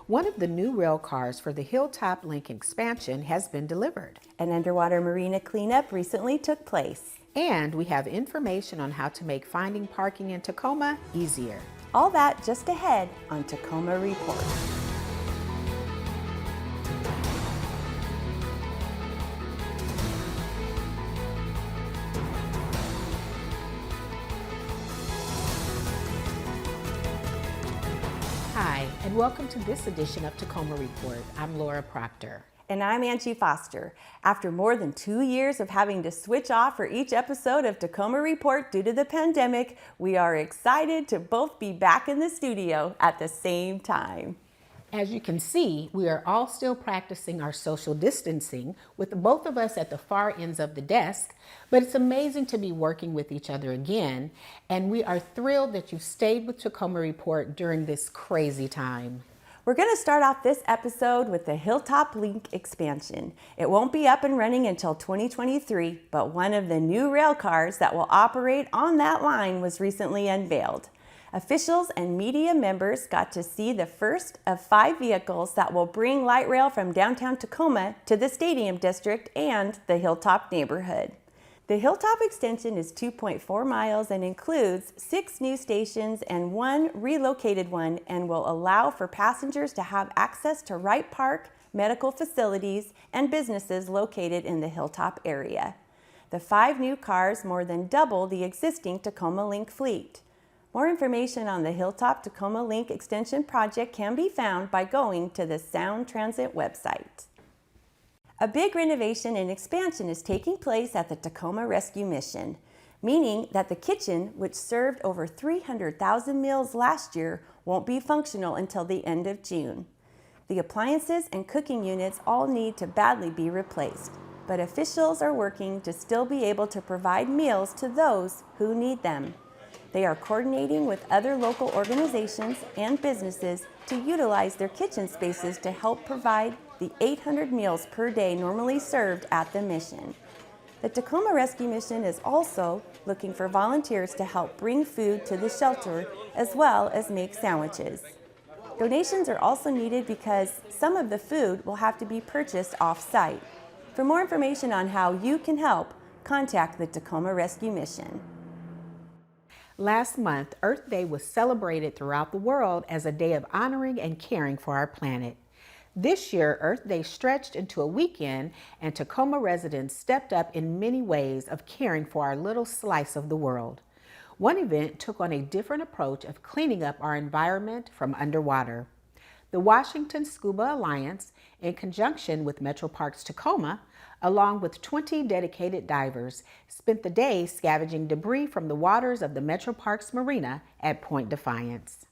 One of the new rail cars for the Hilltop Link expansion has been delivered. An underwater marina cleanup recently took place. And we have information on how to make finding parking in Tacoma easier. All that just ahead on Tacoma Report. Hi, and welcome to this edition of Tacoma Report. I'm Laura Proctor. And I'm Angie Foster. After more than 2 years of having to switch off for each episode of Tacoma Report due to the pandemic, we are excited to both be back in the studio at the same time. As you can see, we are all still practicing our social distancing with both of us at the far ends of the desk, but it's amazing to be working with each other again, and we are thrilled that you've stayed with Tacoma Report during this crazy time. We're going to start off this episode with the Hilltop Link expansion. It won't be up and running until 2023, but one of the new rail cars that will operate on that line was recently unveiled. Officials and media members got to see the first of 5 vehicles that will bring light rail from downtown Tacoma to the Stadium District and the Hilltop neighborhood. The Hilltop extension is 2.4 miles and includes 6 new stations and 1 relocated one, and will allow for passengers to have access to Wright Park, medical facilities, and businesses located in the Hilltop area. The 5 new cars more than double the existing Tacoma Link fleet. More information on the Hilltop Tacoma Link extension project can be found by going to the Sound Transit website. A big renovation and expansion is taking place at the Tacoma Rescue Mission, meaning that the kitchen, which served over 300,000 meals last year, won't be functional until the end of June. The appliances and cooking units all need to badly be replaced, but officials are working to still be able to provide meals to those who need them. They are coordinating with other local organizations and businesses to utilize their kitchen spaces to help provide the 800 meals per day normally served at the mission. The Tacoma Rescue Mission is also looking for volunteers to help bring food to the shelter as well as make sandwiches. Donations are also needed because some of the food will have to be purchased off-site. For more information on how you can help, contact the Tacoma Rescue Mission. Last month, Earth Day was celebrated throughout the world as a day of honoring and caring for our planet. This year, Earth Day stretched into a weekend, and Tacoma residents stepped up in many ways of caring for our little slice of the world. One event took on a different approach of cleaning up our environment from underwater. The Washington Scuba Alliance, in conjunction with Metro Parks Tacoma, along with 20 dedicated divers, spent the day scavenging debris from the waters of the Metro Parks Marina at Point Defiance.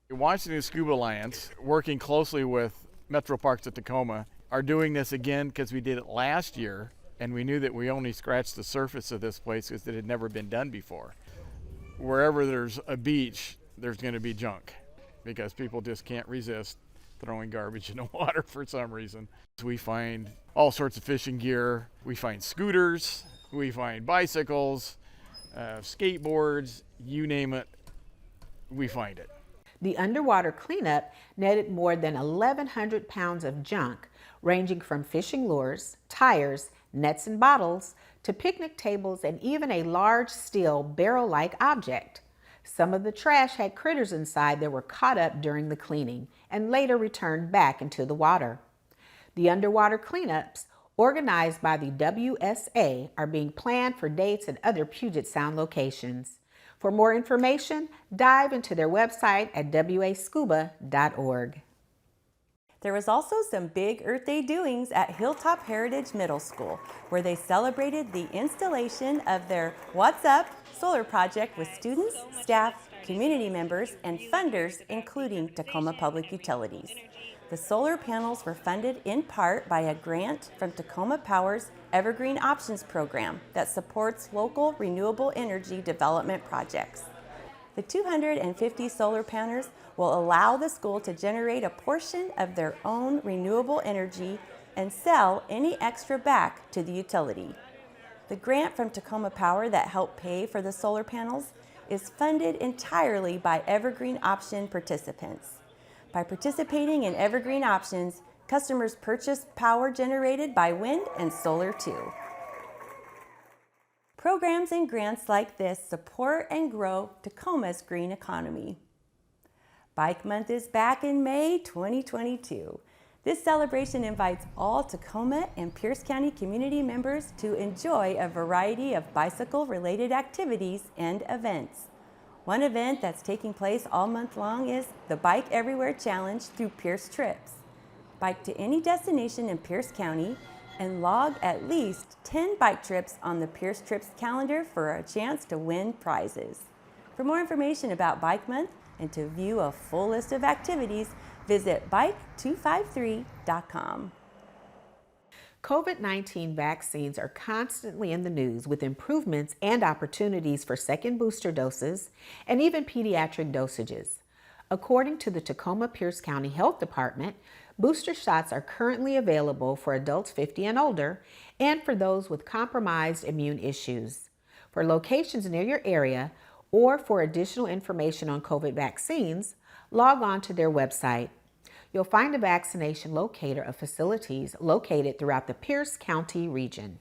The Washington Scuba Alliance, working closely with Metro Parks at Tacoma, are doing this again because we did it last year, and we knew that we only scratched the surface of this place because it had never been done before. Wherever there's a beach, there's going to be junk because people just can't resist throwing garbage in the water for some reason. We find all sorts of fishing gear. We find scooters, we find bicycles, skateboards, you name it, we find it. The underwater cleanup netted more than 1,100 pounds of junk, ranging from fishing lures, tires, nets and bottles, to picnic tables and even a large steel barrel-like object. Some of the trash had critters inside that were caught up during the cleaning and later returned back into the water. The underwater cleanups, organized by the WSA, are being planned for dates at other Puget Sound locations. For more information, dive into their website at wascuba.org. There was also some big Earth Day doings at Hilltop Heritage Middle School, where they celebrated the installation of their What's Up solar project with students, staff, community members, and funders, including Tacoma Public Utilities. The solar panels were funded in part by a grant from Tacoma Power's Evergreen Options program that supports local renewable energy development projects. The 250 solar panels will allow the school to generate a portion of their own renewable energy and sell any extra back to the utility. The grant from Tacoma Power that helped pay for the solar panels is funded entirely by Evergreen Option participants. By participating in evergreen options, customers purchase power generated by wind and solar too. Programs and grants like this support and grow Tacoma's green economy. Bike Month is back in May 2022. This celebration invites all Tacoma and Pierce County community members to enjoy a variety of bicycle-related activities and events. One event that's taking place all month long is the Bike Everywhere Challenge through Pierce Trips. Bike to any destination in Pierce County and log at least 10 bike trips on the Pierce Trips calendar for a chance to win prizes. For more information about Bike Month and to view a full list of activities, visit bike253.com. COVID-19 vaccines are constantly in the news with improvements and opportunities for second booster doses and even pediatric dosages. According to the Tacoma Pierce County Health Department, booster shots are currently available for adults 50 and older and for those with compromised immune issues. For locations near your area or for additional information on COVID vaccines, log on to their website. You'll find a vaccination locator of facilities located throughout the Pierce County region.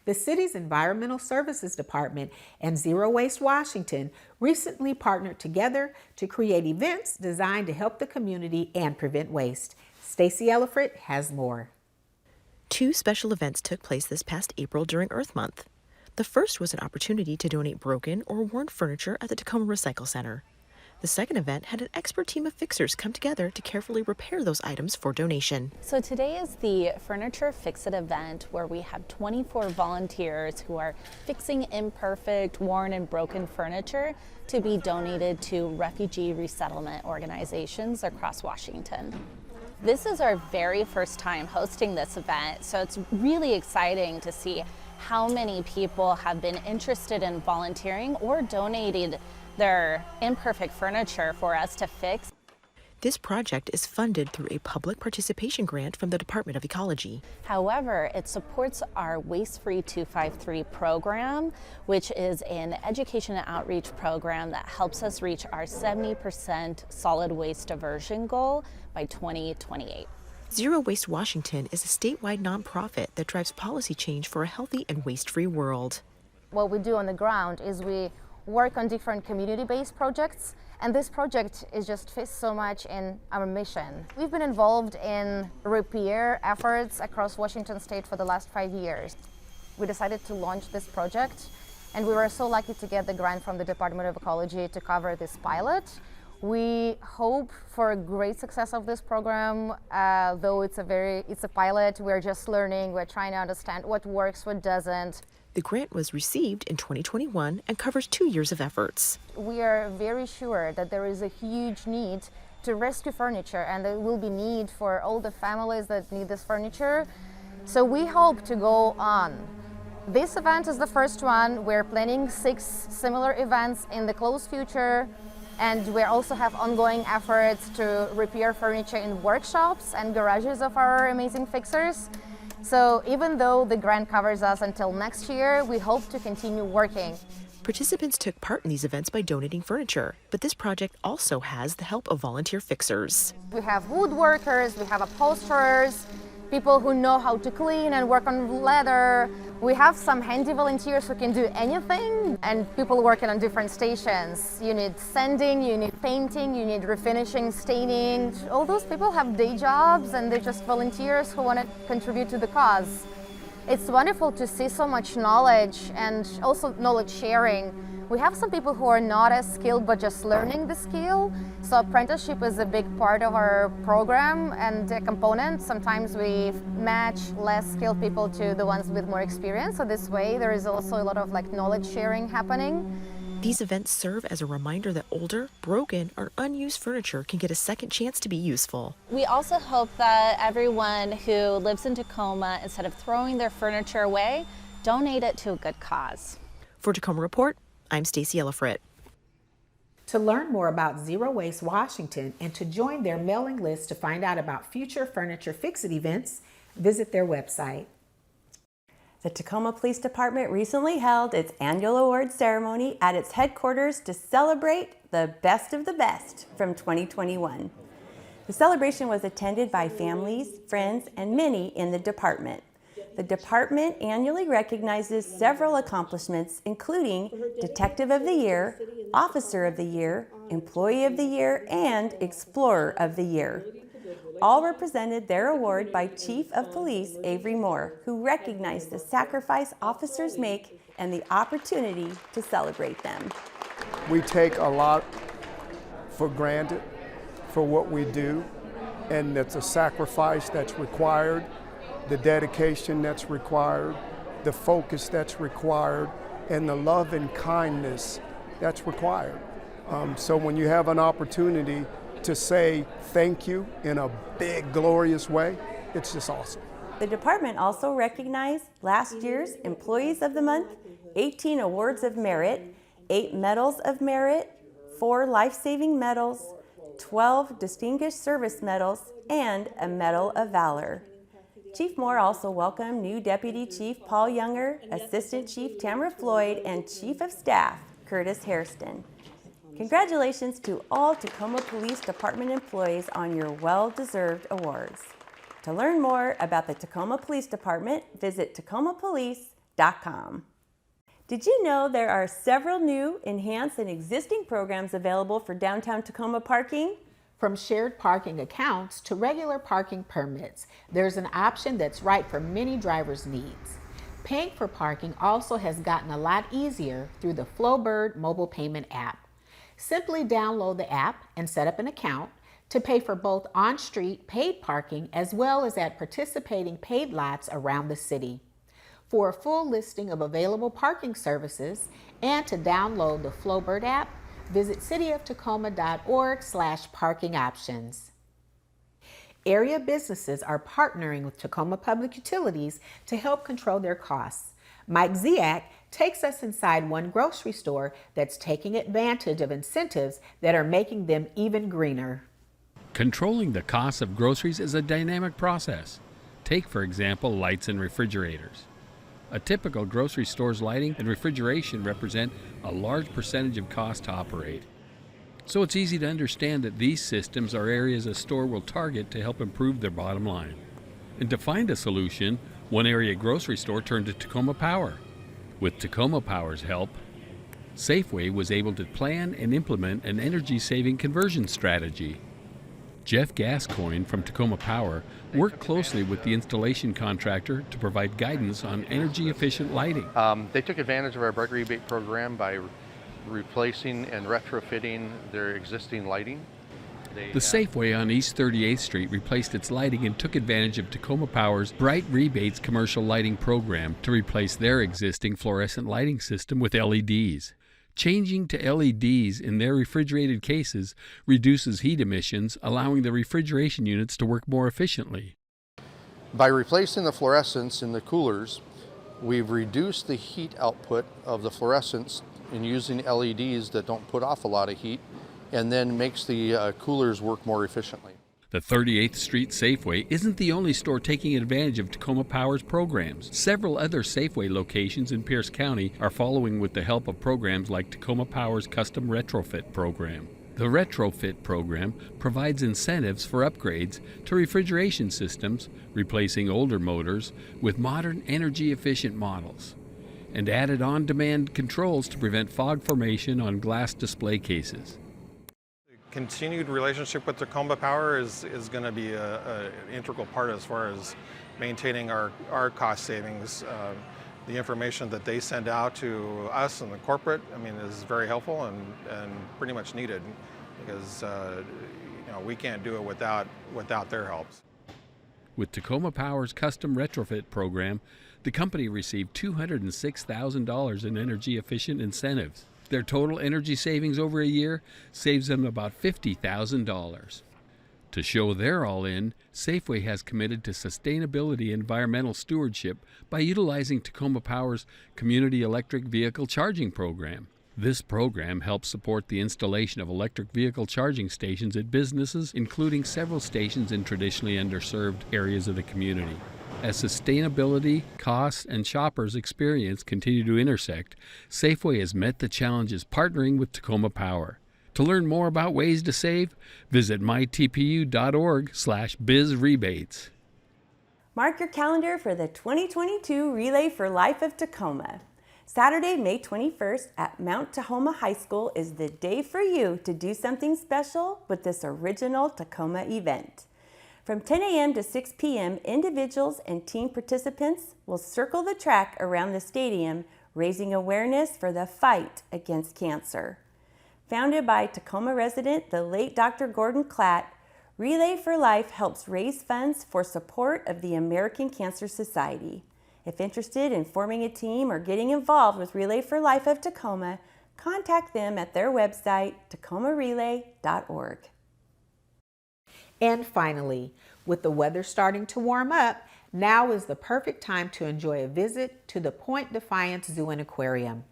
The city's Environmental Services Department and Zero Waste Washington recently partnered together to create events designed to help the community and prevent waste. Stacy Ellifrit has more. 2 special events took place this past April during Earth Month. The first was an opportunity to donate broken or worn furniture at the Tacoma Recycle Center. The second event had an expert team of fixers come together to carefully repair those items for donation. So today is the Furniture Fix-It event where we have 24 volunteers who are fixing imperfect, worn and broken furniture to be donated to refugee resettlement organizations across Washington. This is our very first time hosting this event, so it's really exciting to see how many people have been interested in volunteering or donated their imperfect furniture for us to fix. This project is funded through a public participation grant from the Department of Ecology. However, it supports our Waste Free 253 program, which is an education and outreach program that helps us reach our 70% solid waste diversion goal by 2028. Zero Waste Washington is a statewide nonprofit that drives policy change for a healthy and waste-free world. What we do on the ground is we work on different community-based projects, and this project is just fits so much in our mission. We've been involved in repair efforts across Washington state for the last 5 years. We decided to launch this project, and we were so lucky to get the grant from the Department of Ecology to cover this pilot. We hope for a great success of this program, though it's a pilot. We're just learning, we're trying to understand what works, what doesn't. The grant was received in 2021 and covers 2 years of efforts. We are very sure that there is a huge need to rescue furniture, and there will be need for all the families that need this furniture. So we hope to go on. This event is the first one. We're planning 6 similar events in the close future, and we also have ongoing efforts to repair furniture in workshops and garages of our amazing fixers. So even though the grant covers us until next year, we hope to continue working. Participants took part in these events by donating furniture, but this project also has the help of volunteer fixers. We have woodworkers, we have upholsterers, people who know how to clean and work on leather. We have some handy volunteers who can do anything, and people working on different stations. You need sanding, you need painting, you need refinishing, staining. All those people have day jobs, and they're just volunteers who want to contribute to the cause. It's wonderful to see so much knowledge and also knowledge sharing. We have some people who are not as skilled but just learning the skill. So apprenticeship is a big part of our program and a component. Sometimes we match less skilled people to the ones with more experience. So this way there is also a lot of knowledge sharing happening. These events serve as a reminder that older, broken, or unused furniture can get a second chance to be useful. We also hope that everyone who lives in Tacoma, instead of throwing their furniture away, donate it to a good cause. For Tacoma Report, I'm Stacy Ellifrit. To learn more about Zero Waste Washington and to join their mailing list to find out about future Furniture Fix-It events, visit their website. The Tacoma Police Department recently held its annual awards ceremony at its headquarters to celebrate the best of the best from 2021. The celebration was attended by families, friends, and many in the department. The department annually recognizes several accomplishments, including Detective of the Year, Officer of the Year, Employee of the Year, and Explorer of the Year. All were presented their award by Chief of Police Avery Moore, who recognized the sacrifice officers make and the opportunity to celebrate them. We take a lot for granted for what we do, and it's a sacrifice that's required, the dedication that's required, the focus that's required, and the love and kindness that's required. So when you have an opportunity to say thank you in a big, glorious way, it's just awesome. The department also recognized last year's Employees of the Month, 18 Awards of Merit, 8 Medals of Merit, 4 Life-Saving Medals, 12 Distinguished Service Medals, and a Medal of Valor. Chief Moore also welcomed new Deputy Chief Paul Younger, Assistant Chief Tamara Floyd, and Chief of Staff Curtis Hairston. Congratulations to all Tacoma Police Department employees on your well-deserved awards. To learn more about the Tacoma Police Department, visit tacomapolice.com. Did you know there are several new, enhanced, and existing programs available for downtown Tacoma parking? From shared parking accounts to regular parking permits, there's an option that's right for many drivers' needs. Paying for parking also has gotten a lot easier through the Flowbird mobile payment app. Simply download the app and set up an account to pay for both on-street paid parking as well as at participating paid lots around the city. For a full listing of available parking services and to download the Flowbird app, visit cityoftacoma.org/parking options. Area businesses are partnering with Tacoma Public Utilities to help control their costs. Mike Ziak takes us inside one grocery store that's taking advantage of incentives that are making them even greener. Controlling the costs of groceries is a dynamic process. Take, for example, lights and refrigerators. A typical grocery store's lighting and refrigeration represent a large percentage of cost to operate. So it's easy to understand that these systems are areas a store will target to help improve their bottom line. And to find a solution, one area grocery store turned to Tacoma Power. With Tacoma Power's help, Safeway was able to plan and implement an energy-saving conversion strategy. Jeff Gascoigne from Tacoma Power worked closely with the installation contractor to provide guidance on energy-efficient lighting. They took advantage of our bright rebate program by replacing and retrofitting their existing lighting. The Safeway on East 38th Street replaced its lighting and took advantage of Tacoma Power's Bright Rebates commercial lighting program to replace their existing fluorescent lighting system with LEDs. Changing to LEDs in their refrigerated cases reduces heat emissions, allowing the refrigeration units to work more efficiently. By replacing the fluorescents in the coolers, we've reduced the heat output of the fluorescents in using LEDs that don't put off a lot of heat, and then makes the coolers work more efficiently. The 38th Street Safeway isn't the only store taking advantage of Tacoma Power's programs. Several other Safeway locations in Pierce County are following with the help of programs like Tacoma Power's Custom Retrofit program. The Retrofit program provides incentives for upgrades to refrigeration systems, replacing older motors with modern energy-efficient models, and added on-demand controls to prevent fog formation on glass display cases. Continued relationship with Tacoma Power is going to be an integral part as far as maintaining our cost savings. The information that they send out to us and the corporate, is very helpful and pretty much needed, because we can't do it without their help. With Tacoma Power's Custom Retrofit program, the company received $206,000 in energy-efficient incentives. Their total energy savings over a year saves them about $50,000. To show they're all in, Safeway has committed to sustainability and environmental stewardship by utilizing Tacoma Power's Community Electric Vehicle Charging Program. This program helps support the installation of electric vehicle charging stations at businesses, including several stations in traditionally underserved areas of the community. As sustainability, costs, and shoppers' experience continue to intersect, Safeway has met the challenges partnering with Tacoma Power. To learn more about ways to save, visit mytpu.org/bizrebates. Mark your calendar for the 2022 Relay for Life of Tacoma. Saturday, May 21st at Mount Tahoma High School is the day for you to do something special with this original Tacoma event. From 10 a.m. to 6 p.m., individuals and team participants will circle the track around the stadium, raising awareness for the fight against cancer. Founded by Tacoma resident, the late Dr. Gordon Klatt, Relay for Life helps raise funds for support of the American Cancer Society. If interested in forming a team or getting involved with Relay for Life of Tacoma, contact them at their website, tacomarelay.org. And finally, with the weather starting to warm up, now is the perfect time to enjoy a visit to the Point Defiance Zoo and Aquarium.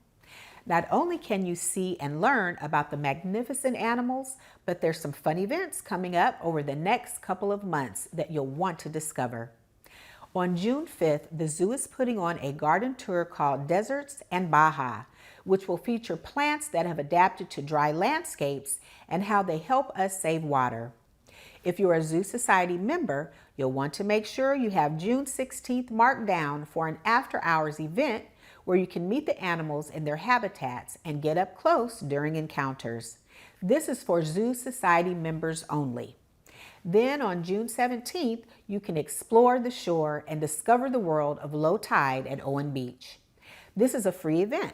Not only can you see and learn about the magnificent animals, but there's some fun events coming up over the next couple of months that you'll want to discover. On June 5th, the zoo is putting on a garden tour called Deserts and Baja, which will feature plants that have adapted to dry landscapes and how they help us save water. If you're a Zoo Society member, you'll want to make sure you have June 16th marked down for an after-hours event where you can meet the animals in their habitats and get up close during encounters. This is for Zoo Society members only. Then on June 17th, you can explore the shore and discover the world of low tide at Owen Beach. This is a free event.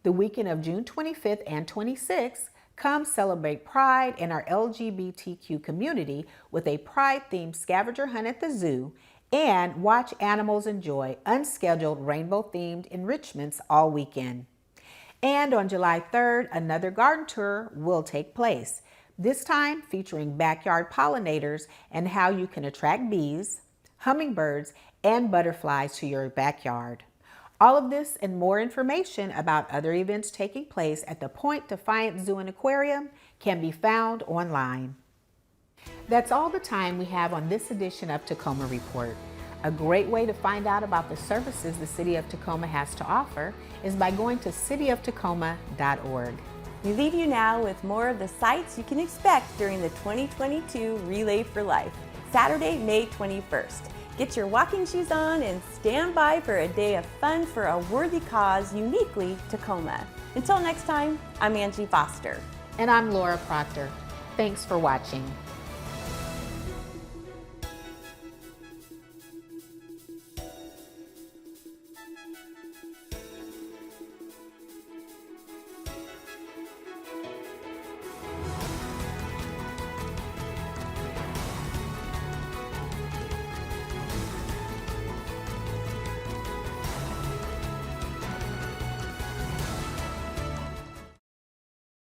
The weekend of June 25th and 26th, come celebrate Pride in our LGBTQ community with a Pride-themed scavenger hunt at the zoo and watch animals enjoy unscheduled rainbow-themed enrichments all weekend. And on July 3rd, another garden tour will take place, this time featuring backyard pollinators and how you can attract bees, hummingbirds, and butterflies to your backyard. All of this and more information about other events taking place at the Point Defiance Zoo and Aquarium can be found online. That's all the time we have on this edition of Tacoma Report. A great way to find out about the services the City of Tacoma has to offer is by going to cityoftacoma.org. We leave you now with more of the sights you can expect during the 2022 Relay for Life, Saturday, May 21st. Get your walking shoes on and stand by for a day of fun for a worthy cause uniquely Tacoma. Until next time, I'm Angie Foster. And I'm Laura Proctor. Thanks for watching.